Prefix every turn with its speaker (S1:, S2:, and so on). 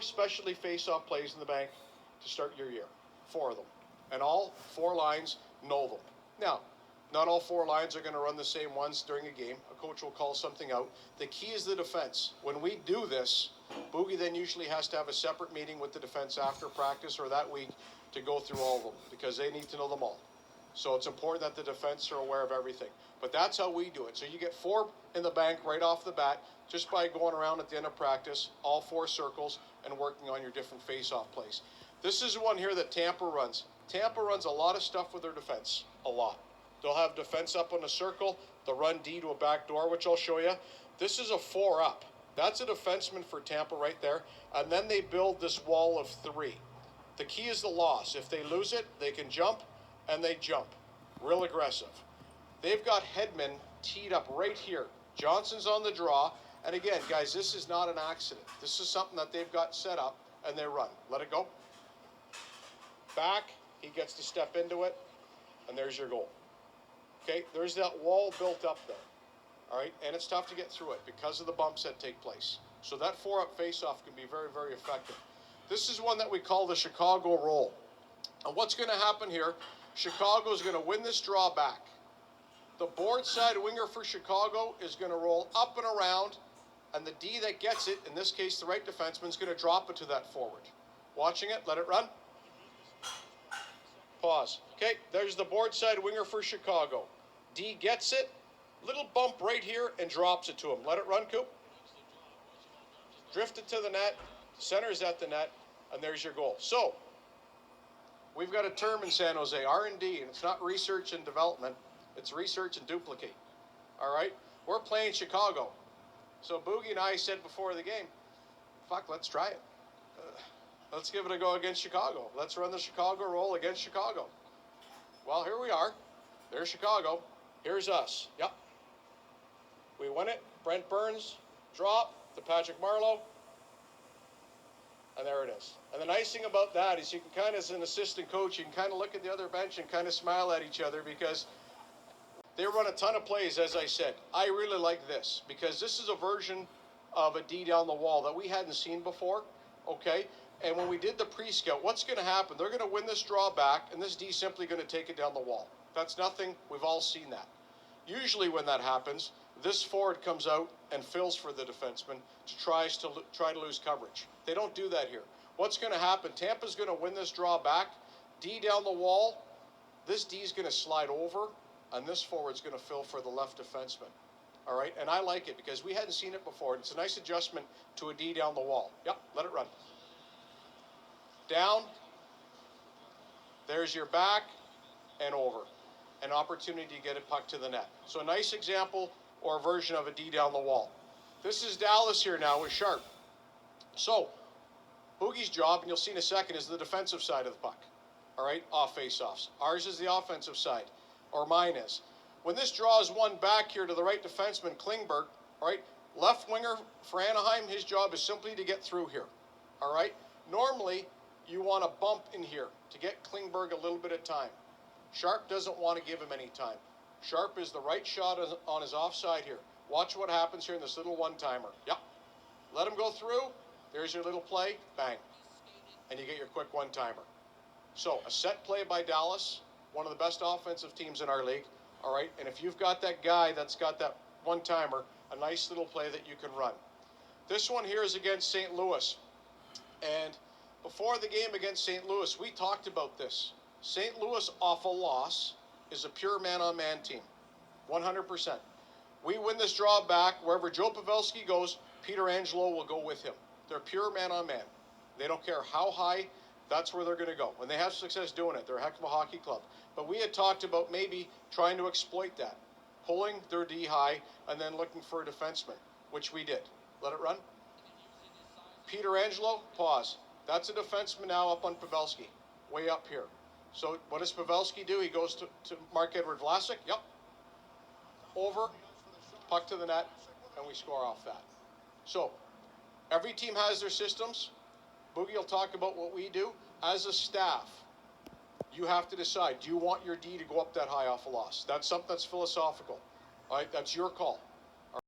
S1: specialty face-off plays in the bank to start your year. 4 of them. And all 4 lines know them. Now, not all 4 lines are going to run the same ones during a game. A coach will call something out. The key is the defense. When we do this, Boogie then usually has to have a separate meeting with the defense after practice or that week to go through all of them because they need to know them all. So it's important that the defense are aware of everything. But that's how we do it. So you get 4 in the bank right off the bat just by going around at the end of practice, all 4 circles, and working on your different face-off plays. This is one here that Tampa runs. Tampa runs a lot of stuff with their defense, a lot. They'll have defense up on a circle. They'll run D to a back door, which I'll show you. This is a 4 up. That's a defenseman for Tampa right there. And then they build this wall of 3. The key is the loss. If they lose it, they can jump, and they jump. Real aggressive. They've got Hedman teed up right here. Johnson's on the draw. And again, guys, this is not an accident. This is something that they've got set up, and they run. Let it go. Back. He gets to step into it, and there's your goal. Okay, there's that wall built up there. All right, and it's tough to get through it because of the bumps that take place. So that 4-up face-off can be very, very effective. This is one that we call the Chicago roll. And what's going to happen here, Chicago is going to win this draw back. The board side winger for Chicago is going to roll up and around, and the D that gets it, in this case the right defenseman, is going to drop it to that forward. Watching it, let it run. Pause. Okay, there's the board side winger for Chicago. D gets it, little bump right here, and drops it to him. Let it run, Coop. Drift it to the net, center's at the net, and there's your goal. So, we've got a term in San Jose, R&D, and it's not research and development, it's research and duplicate. All right? We're playing Chicago. So Boogie and I said before the game, fuck, let's try it. Let's give it a go against Chicago. Let's run the Chicago roll against Chicago. Well, here we are. There's Chicago. Here's us. Yep. We win it. Brent Burns, drop to Patrick Marleau. And there it is. And the nice thing about that is you can kind of, as an assistant coach, you can kind of look at the other bench and kind of smile at each other because they run a ton of plays, as I said. I really like this because this is a version of a D down the wall that we hadn't seen before, okay? And when we did the pre-scout, what's going to happen? They're going to win this draw back, and this D is simply going to take it down the wall. That's nothing. We've all seen that. Usually when that happens, this forward comes out and fills for the defenseman to try to lose coverage. They don't do that here. What's going to happen? Tampa's going to win this draw back. D down the wall. This D is going to slide over, and this forward's going to fill for the left defenseman. All right? And I like it because we hadn't seen it before. It's a nice adjustment to a D down the wall. Yep, let it run. Down, there's your back, and over. An opportunity to get a puck to the net. So a nice example or a version of a D down the wall. This is Dallas here now with Sharp. So, Boogie's job, and you'll see in a second, is the defensive side of the puck. All right, off face-offs. Ours is the offensive side, or mine is. When this draws one back here to the right defenseman, Klingberg, all right, left winger for Anaheim, his job is simply to get through here. All right, normally, you want to bump in here to get Klingberg a little bit of time. Sharp doesn't want to give him any time. Sharp is the right shot on his offside here. Watch what happens here in this little one-timer. Yep. Let him go through. There's your little play. Bang. And you get your quick one-timer. So, a set play by Dallas, one of the best offensive teams in our league. All right, and if you've got that guy that's got that one-timer, a nice little play that you can run. This one here is against St. Louis. And before the game against St. Louis, we talked about this. St. Louis, off a loss, is a pure man-on-man team, 100%. We win this draw back. Wherever Joe Pavelski goes, Peter Angelo will go with him. They're pure man-on-man. They don't care how high, that's where they're going to go. When they have success doing it, they're a heck of a hockey club. But we had talked about maybe trying to exploit that, pulling their D high and then looking for a defenseman, which we did. Let it run. Peter Angelo, pause. That's a defenseman now up on Pavelski, way up here. So what does Pavelski do? He goes to Mark-Edward Vlasic. Yep. Over, puck to the net, and we score off that. So every team has their systems. Boogie will talk about what we do. As a staff, you have to decide, do you want your D to go up that high off a loss? That's something that's philosophical. All right, that's your call.